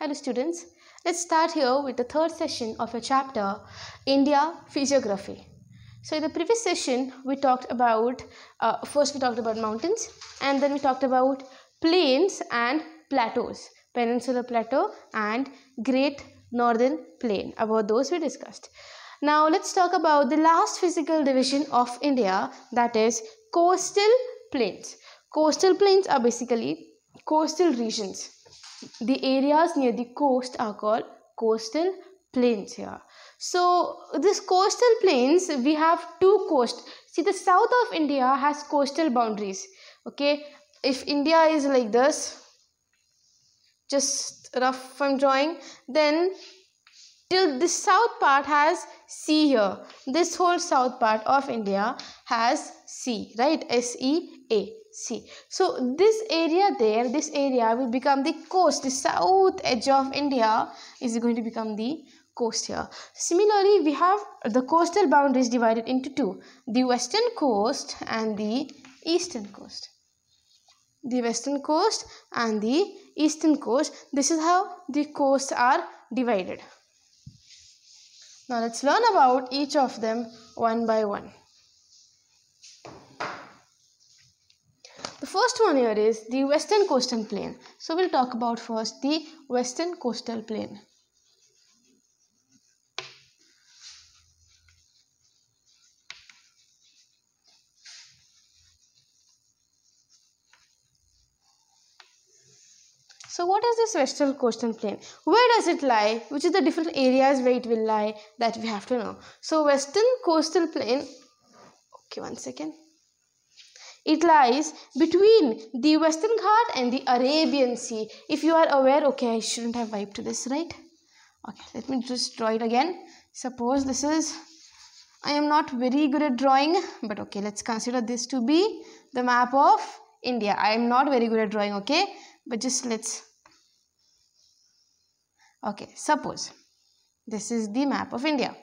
Hello students, let's start here with the third session of your chapter, India Physiography. So in the previous session, we talked about, first we talked about mountains, and then we talked about plains and plateaus, Peninsular Plateau and Great Northern Plain. About those we discussed. Now let's talk about the last physical division of India, that is coastal plains. Coastal plains are basically coastal regions. The areas near the coast are called coastal plains here. So this coastal plains, we have two coasts. See, the south of India has coastal boundaries. Okay, if India is like this, just rough I'm drawing, then till the south part has sea here. This whole south part of India has sea, right? S-E-A. See, so this area there, this area will become the coast. The south edge of India is going to become the coast here. Similarly, we have the coastal boundaries divided into two, the western coast and the eastern coast. The western coast and the eastern coast, this is how the coasts are divided. Now let's learn about each of them one by one. The first one here is the western coastal plain. So we'll talk about first the western coastal plain. So what is this western coastal plain? Where does it lie? Which is the different areas where it will lie, that we have to know. So western coastal plain, okay, one second. It lies between the Western Ghat and the Arabian Sea. If you are aware, okay, I shouldn't have wiped this, right? Okay, let me just draw it again. Suppose this is, I am not very good at drawing, but okay, let's consider this to be the map of India. I am not very good at drawing, okay? But just let's, okay, suppose this is the map of India.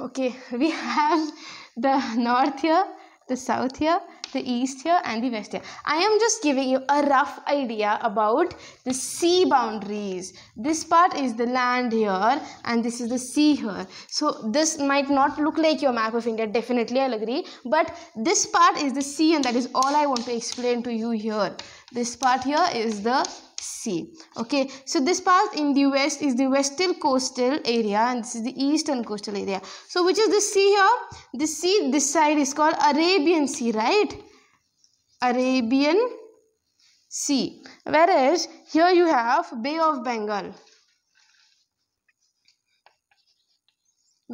Okay, we have the north here, the south here, the east here and the west here. I am just giving you a rough idea about the sea boundaries. This part is the land here and this is the sea here. So this might not look like your map of India, definitely I'll agree. But this part is the sea and that is all I want to explain to you here. This part here is the sea. Okay, so this part in the west is the western coastal area and this is the eastern coastal area. So which is the sea here? The sea, this side is called Arabian Sea, right? Arabian Sea. Whereas here you have Bay of Bengal.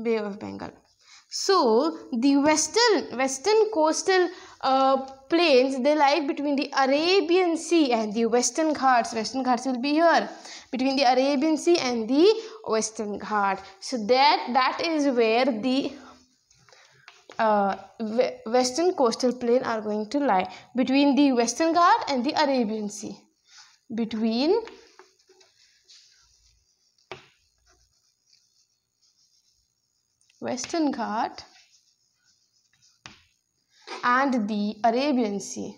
Bay of Bengal. So the western coastal plains, they lie between the Arabian Sea and the Western Ghats. Western Ghats will be here between the Arabian Sea and the Western Ghat. So that is where the western coastal plain are going to lie, between the Western Ghat and the Arabian Sea. Between Western Ghat and the Arabian Sea.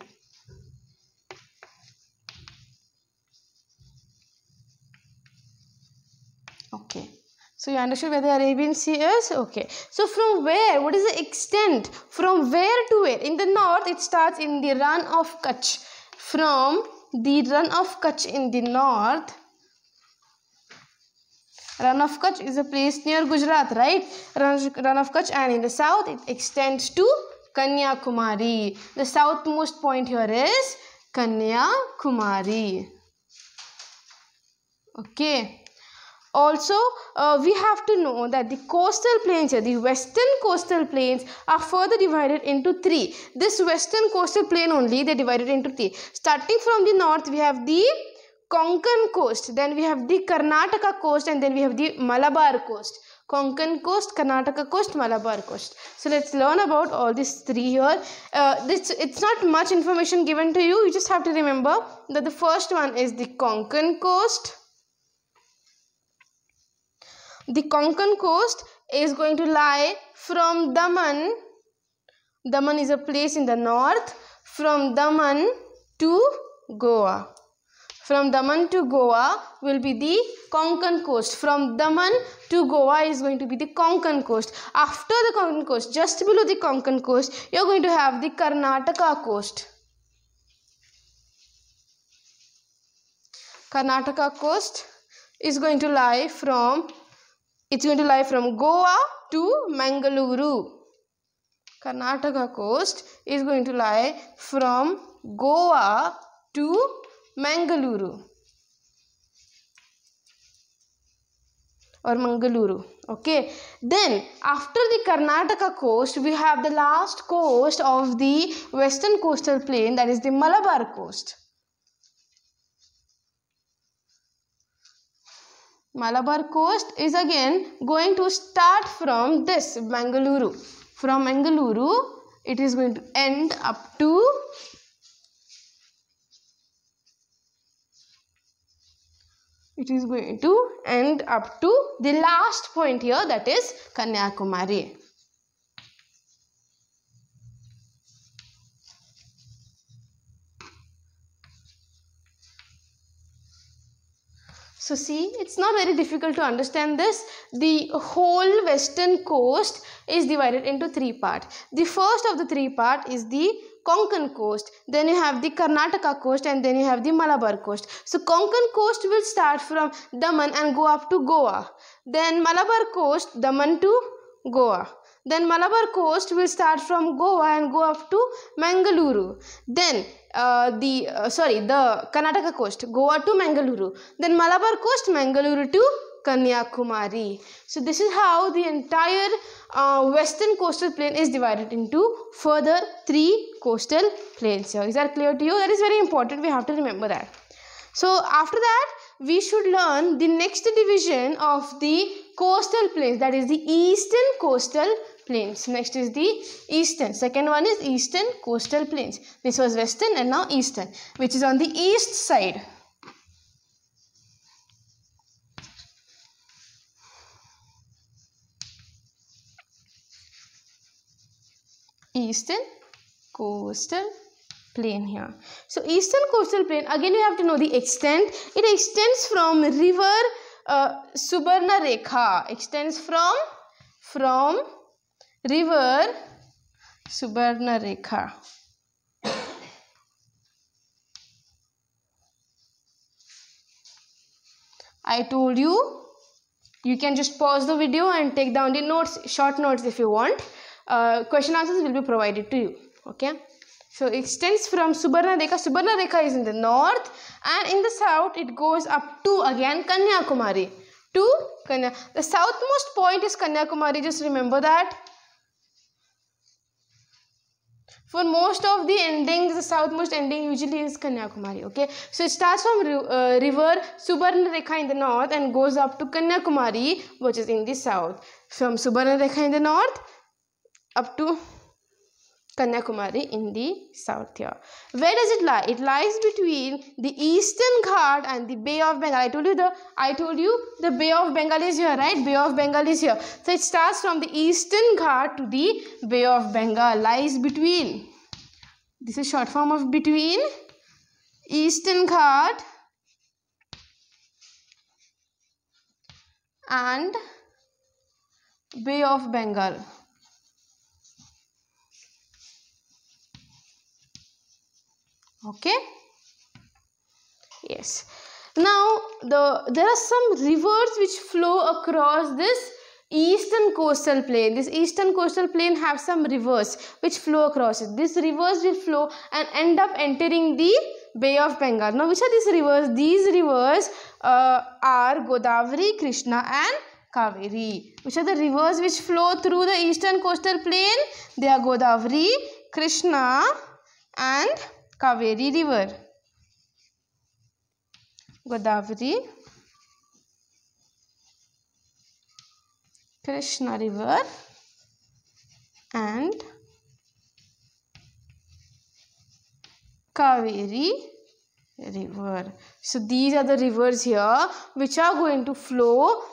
Okay, so you understood where the Arabian Sea is? Okay, so from where, what is the extent, from where to where? In the north, it starts in the Run of Kutch. From the Run of Kutch in the north, Run of Kutch is a place near Gujarat, right? Run of Kutch, and in the south, it extends to Kanyakumari. The southmost point here is Kanyakumari. Okay. Also, we have to know that the coastal plains here, the western coastal plains are further divided into three. This western coastal plain only, they divided into three. Starting from the north, we have the Konkan coast, then we have the Karnataka coast, and then we have the Malabar coast. Konkan coast, Karnataka coast, Malabar coast. So let's learn about all these three here. It's not much information given to you. You just have to remember that the first one is the Konkan coast. The Konkan coast is going to lie from Daman. Daman is a place in the north. from Daman to Goa. From Daman to Goa will be the Konkan coast. From Daman to Goa is going to be the Konkan coast. After the Konkan coast, just below the Konkan coast, you are going to have the Karnataka coast. Karnataka coast is going to lie from Goa to Mangaluru. Karnataka coast is going to lie from Goa to Mangaluru or Mangaluru. Okay, then after the Karnataka coast, we have the last coast of the western coastal plain, that is the Malabar coast. Malabar coast is again going to start from this Mangaluru. From Mangaluru, it is going to end up to the last point here, that is Kanyakumari. So see, it's not very difficult to understand this. The whole western coast is divided into three parts. The first of the three parts is the Konkan coast, then you have the Karnataka coast, and then you have the Malabar coast. So Konkan coast will start from Daman and go up to Goa. Then Malabar coast, Daman to Goa. Then Malabar coast will start from Goa and go up to Mangaluru. Then the Karnataka coast, Goa to Mangaluru. Then Malabar coast, Mangaluru to Kanyakumari. So this is how the entire western coastal plain is divided into further three coastal plains. Is that clear to you? That is very important. We have to remember that. So after that, we should learn the next division of the coastal plains, that is the eastern coastal plains. Next is the eastern. Second one is eastern coastal plains. This was western and now eastern, which is on the east side. Eastern coastal plain here. So eastern coastal plain, again you have to know the extent. It extends from river Subarnarekha. Extends from river Subarnarekha. I told you, you can just pause the video and take down the notes, short notes if you want. Question answers will be provided to you. Okay. So it extends from Subarnarekha. Subarnarekha is in the north, and in the south it goes up to again Kanyakumari. The southmost point is Kanyakumari. Just remember that. For most of the endings, the southmost ending usually is Kanyakumari. Okay, so it starts from river Subarnarekha in the north and goes up to Kanyakumari, which is in the south. From Subarnarekha in the north up to Kanyakumari in the south here. Where does it lie? It lies between the Eastern Ghat and the Bay of Bengal. I told you the Bay of Bengal is here, right? Bay of Bengal is here. So it starts from the Eastern Ghat to the Bay of Bengal. Lies between. This is short form of between Eastern Ghat and Bay of Bengal. Okay. Yes. Now there are some rivers which flow across this eastern coastal plain. This eastern coastal plain have some rivers which flow across it. These rivers will flow and end up entering the Bay of Bengal. Now which are these rivers? These rivers are Godavari, Krishna and Kaveri. Which are the rivers which flow through the eastern coastal plain? They are Godavari, Krishna and Kaveri river. Godavari, Krishna river and Kaveri river. So these are the rivers here which are going to flow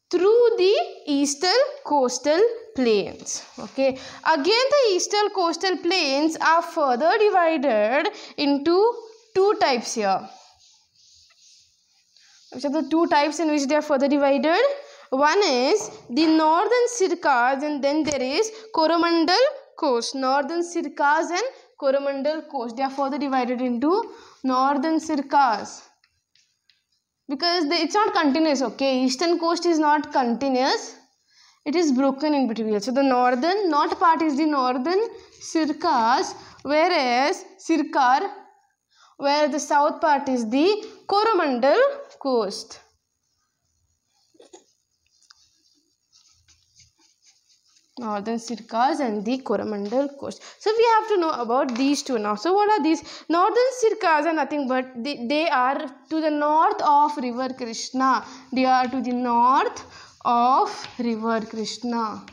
through the eastern coastal plains. Okay, again the eastern coastal plains are further divided into two types here. Which are the two types in which they are further divided? One is the northern Sircas and then there is Coromandel coast. Northern Sircas and Coromandel coast. They are further divided into northern Sircas. Because it's not continuous, okay? Eastern coast is not continuous. It is broken in between. So the north part is the northern Sircas, whereas the south part is the Coromandel coast. Northern Sircas and the Coromandel coast. So we have to know about these two now. So what are these? Northern Sircas are nothing but they are to the north of river Krishna. They are to the north of river Krishna.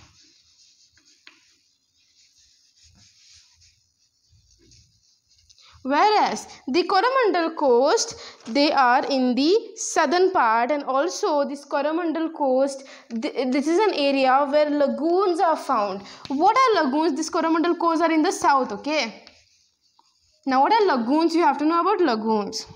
Whereas the Coromandel coast, they are in the southern part, and also this Coromandel coast, this is an area where lagoons are found. What are lagoons? This Coromandel coast are in the south, okay? Now what are lagoons? You have to know about lagoons.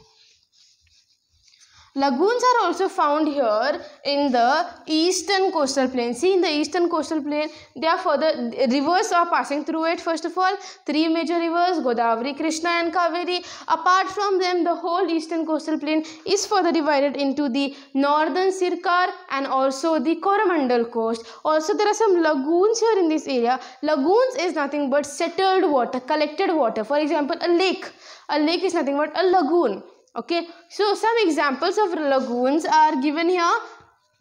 Lagoons are also found here in the eastern coastal plain. See, in the eastern coastal plain, they are further, rivers are passing through it. First of all, three major rivers, Godavari, Krishna and Kaveri. Apart from them, the whole eastern coastal plain is further divided into the northern Sircar and also the Coromandel coast. Also, there are some lagoons here in this area. Lagoons is nothing but settled water, collected water. For example, a lake. A lake is nothing but a lagoon. Okay, so some examples of lagoons are given here.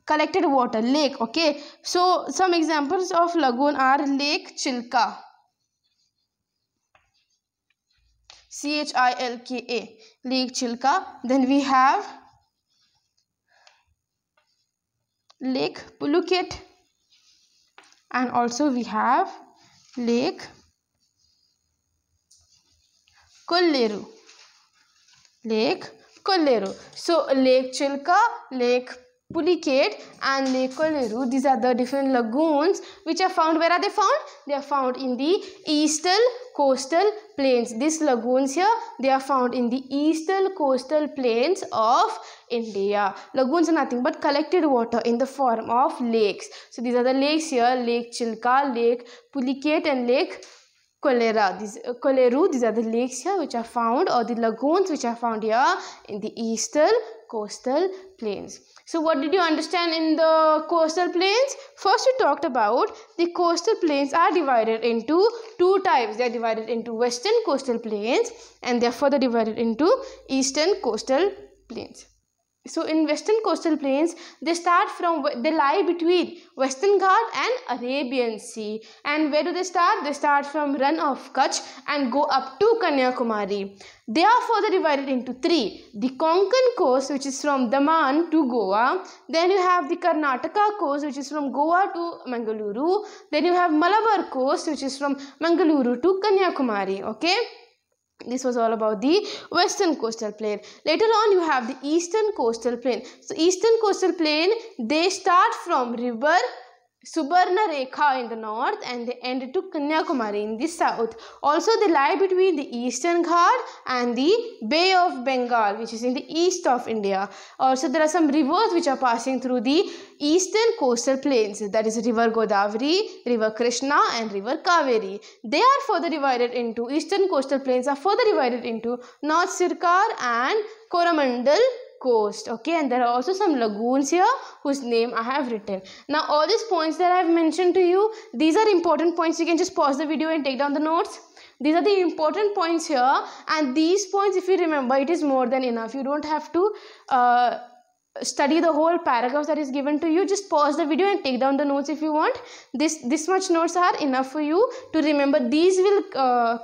Collected water, lake. Okay, so some examples of lagoon are Lake Chilka, Chilka, Lake Chilka. Then we have Lake Puluket, and also we have Lake Kolleru. So Lake Chilka, Lake Pulicat and Lake Kolleru, these are the different lagoons which are found. Where are they found? They are found in the eastern coastal plains. These lagoons here, they are found in the eastern coastal plains of India. Lagoons are nothing but collected water in the form of lakes. So these are the lakes here: Lake Chilka, Lake Pulicat and Lake Kolleru. These are the lakes here which are found, or the lagoons which are found here in the eastern coastal plains. So what did you understand in the coastal plains? First we talked about the coastal plains are divided into two types. They are divided into western coastal plains and they are further divided into eastern coastal plains. So in western coastal plains, they lie between Western Ghat and Arabian Sea. And where do they start? They start from Rann of Kutch and go up to Kanyakumari. They are further divided into three. The Konkan coast, which is from Daman to Goa. Then you have the Karnataka coast, which is from Goa to Mangaluru. Then you have Malabar coast, which is from Mangaluru to Kanyakumari. Okay. This was all about the western coastal plain. Later on you have the eastern coastal plain. So eastern coastal plain, they start from river Subarna Rekha in the north and they end to Kanyakumari in the south. Also they lie between the Eastern Ghat and the Bay of Bengal, which is in the east of India. Also there are some rivers which are passing through the eastern coastal plains, that is river Godavari, river Krishna and river Kaveri. They are further divided into, eastern coastal plains are further divided into North Sircar and Coromandel coast. Okay, and there are also some lagoons here whose name I have written. Now all these points that I have mentioned to you, these are important points. You can just pause the video and take down the notes. These are the important points here, and these points, if you remember, it is more than enough. You don't have to study the whole paragraph that is given to you. Just pause the video and take down the notes if you want. This much notes are enough for you to remember. These will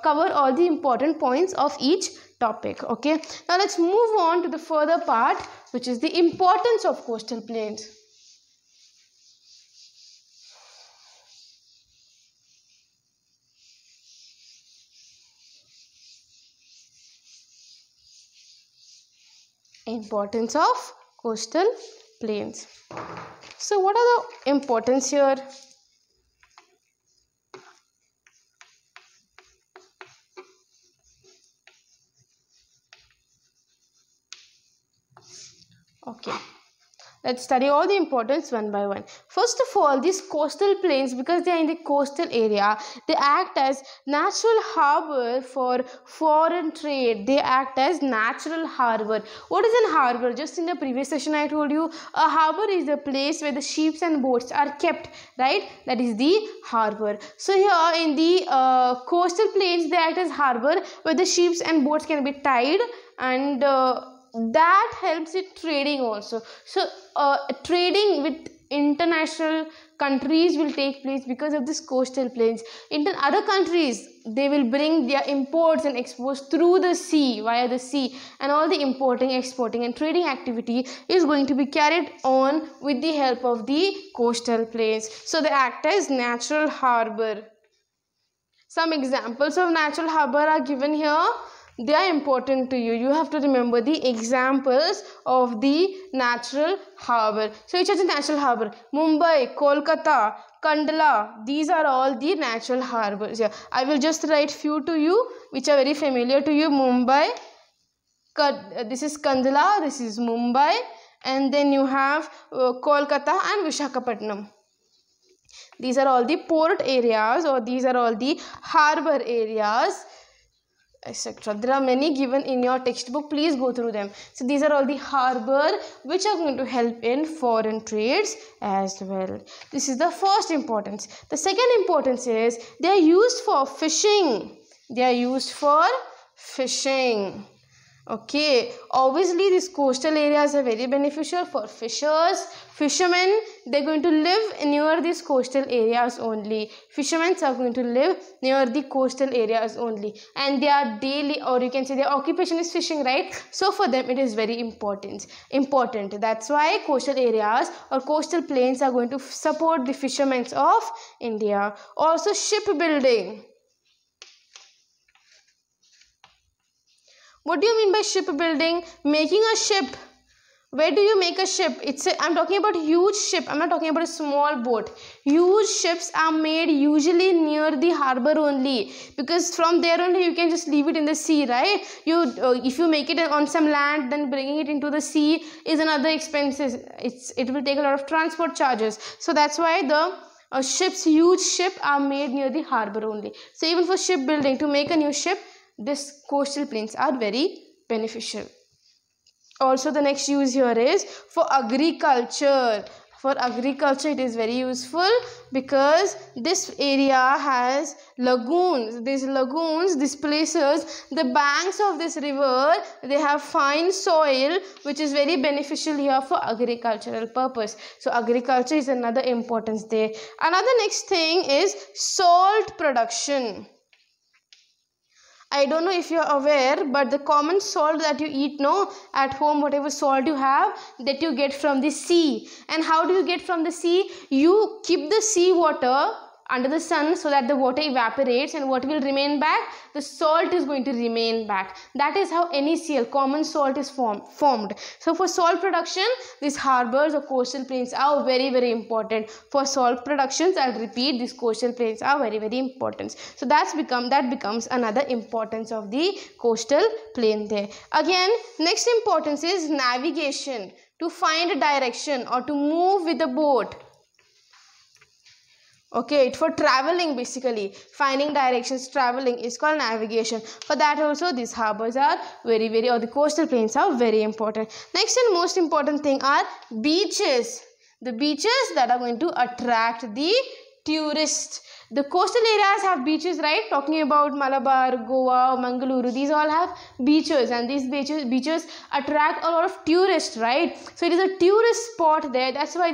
cover all the important points of each topic. Okay, now let's move on to the further part, which is the importance of coastal plains. Importance of coastal plains. So what are the importance here? Okay. Let's study all the importance one by one. First of all, these coastal plains, because they are in the coastal area, they act as natural harbor for foreign trade. They act as natural harbor. What is a harbor? Just in the previous session I told you, a harbor is a place where the ships and boats are kept, right? That is the harbor. So here in the coastal plains, they act as harbor where the ships and boats can be tied, and that helps with trading also. So trading with international countries will take place because of this coastal plains. In other countries, they will bring their imports and exports through the sea, via the sea, and all the importing, exporting and trading activity is going to be carried on with the help of the coastal plains. So they act as natural harbor. Some examples of natural harbor are given here. They are important to you. You have to remember the examples of the natural harbor. So which is the natural harbor? Mumbai, Kolkata, Kandla. These are all the natural harbors. Yeah, I will just write few to you which are very familiar to you. Mumbai, this is Kandla, this is Mumbai, and then you have Kolkata and Visakhapatnam. These are all the port areas, or these are all the harbor areas, etc. There are many given in your textbook. Please go through them. So these are all the harbor which are going to help in foreign trades as well. This is the first importance. The second importance is they are used for fishing. They are used for fishing. Okay, obviously these coastal areas are very beneficial for fishers, fishermen. They're going to live near these coastal areas only. Fishermen are going to live near the coastal areas only, and their daily, or you can say their occupation is fishing, right? So for them it is very important. That's why coastal areas or coastal plains are going to support the fishermen of India. Also shipbuilding. What do you mean by shipbuilding? Making a ship. Where do you make a ship? I'm talking about huge ship. I'm not talking about a small boat. Huge ships are made usually near the harbor only, because from there only you can just leave it in the sea, right? If you make it on some land, then bringing it into the sea is another expenses. It will take a lot of transport charges. So that's why the huge ship are made near the harbor only. So even for shipbuilding, to make a new ship, these coastal plains are very beneficial. Also, the next use here is for agriculture. For agriculture, it is very useful because this area has lagoons. These places, the banks of this river, they have fine soil, which is very beneficial here for agricultural purpose. So agriculture is another importance there. Another next thing is salt production. I don't know if you are aware, but the common salt that you eat at home, whatever salt you have, that you get from the sea. And how do you get from the sea? You keep the sea water under the sun so that the water evaporates, and what will remain back? The salt is going to remain back. That is how NaCl, common salt, is formed. So for salt production, these harbors or coastal plains are very, very important. For salt productions, I'll repeat, these coastal plains are very, very important. So that becomes another importance of the coastal plain there. Again, next importance is navigation, to find a direction or to move with the boat. Okay, for traveling, basically finding directions, traveling is called navigation. For that also, these harbors are very, very, or the coastal plains are very important. Next and most important thing are beaches. The beaches that are going to attract the tourists. The coastal areas have beaches, right? Talking about Malabar, Goa, Mangaluru, these all have beaches, and these beaches attract a lot of tourists, right? So it is a tourist spot there. That's why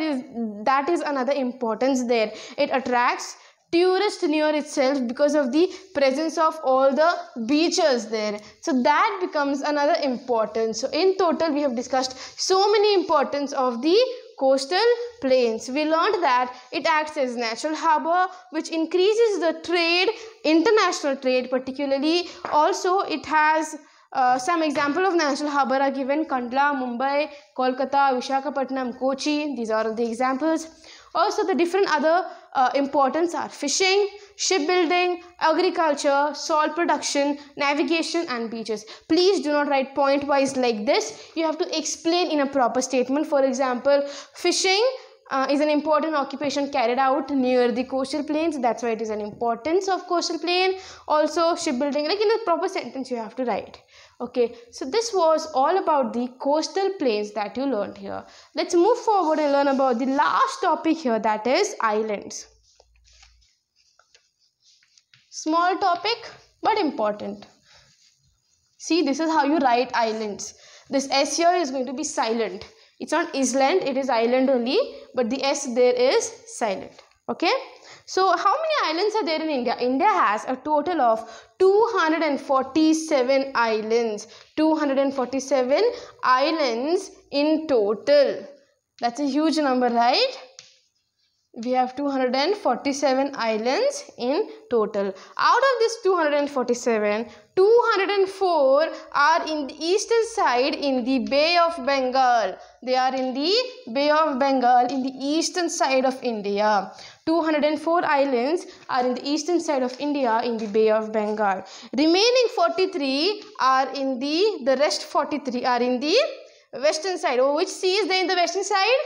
that is another importance there. It attracts tourists near itself because of the presence of all the beaches there. So that becomes another importance. So in total, we have discussed so many importance of the coastal plains. We learned that it acts as natural harbor, which increases the trade, international trade particularly. Also, it has some example of natural harbor are given: Kandla, Mumbai, Kolkata, Visakhapatnam, Kochi. These are the examples. Also, the different other importance are fishing, shipbuilding, agriculture, salt production, navigation and beaches. Please do not write point wise like this. You have to explain in a proper statement. For example, fishing is an important occupation carried out near the coastal plains. That's why it is an importance of coastal plain. Also shipbuilding, like in a proper sentence you have to write. Okay, so this was all about the coastal plains that you learned here. Let's move forward and learn about the last topic here, that is islands. Small topic but important. See, this is how you write islands. This S here is going to be silent. It's not island, it is island only, but the S there is silent. Okay. So how many islands are there in India? India has a total of 247 islands. 247 islands in total. That's a huge number, right? We have 247 islands in total. Out of this 247, 204 are in the eastern side in the Bay of Bengal. They are in the Bay of Bengal in the eastern side of India. 204 islands are in the eastern side of India in the Bay of Bengal. Remaining 43 are in the rest 43 are in the western side. Oh, which sea is there in the western side?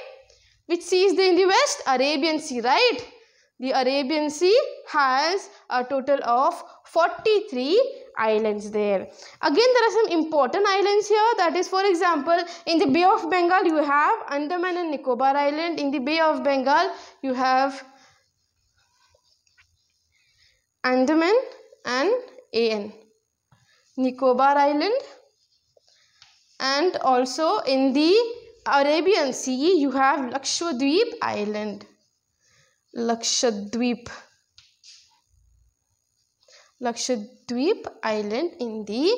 Which sea is there in the west? Arabian Sea, right? The Arabian Sea has a total of 43 islands there. Again, there are some important islands here. That is, for example, in the Bay of Bengal, you have Andaman and Nicobar Island. In the Bay of Bengal, you have Andaman and AN. Nicobar Island. And also in the Arabian Sea, you have Lakshadweep Island. Lakshadweep Island in the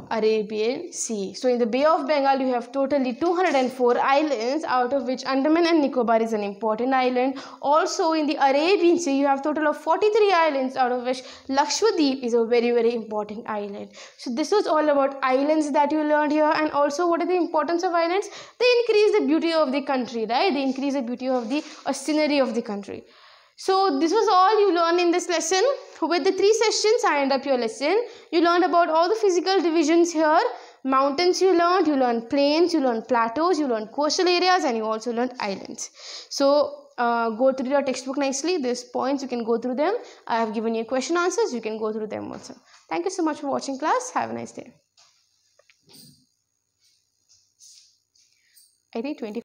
Arabian Sea. So in the Bay of Bengal, you have totally 204 islands, out of which Andaman and Nicobar is an important island. Also in the Arabian Sea, you have total of 43 islands, out of which Lakshadweep is a very, very important island. So this was all about islands that you learned here. And also, what is the importance of islands? They increase the beauty of the country, right? They increase the beauty of the scenery of the country. So this was all you learned in this lesson. With the 3 sessions, I end up your lesson. You learned about all the physical divisions here. Mountains you learned plains, you learned plateaus, you learned coastal areas, and you also learned islands. So go through your textbook nicely. These points, you can go through them. I have given you question answers. You can go through them also. Thank you so much for watching, class. Have a nice day. I think 20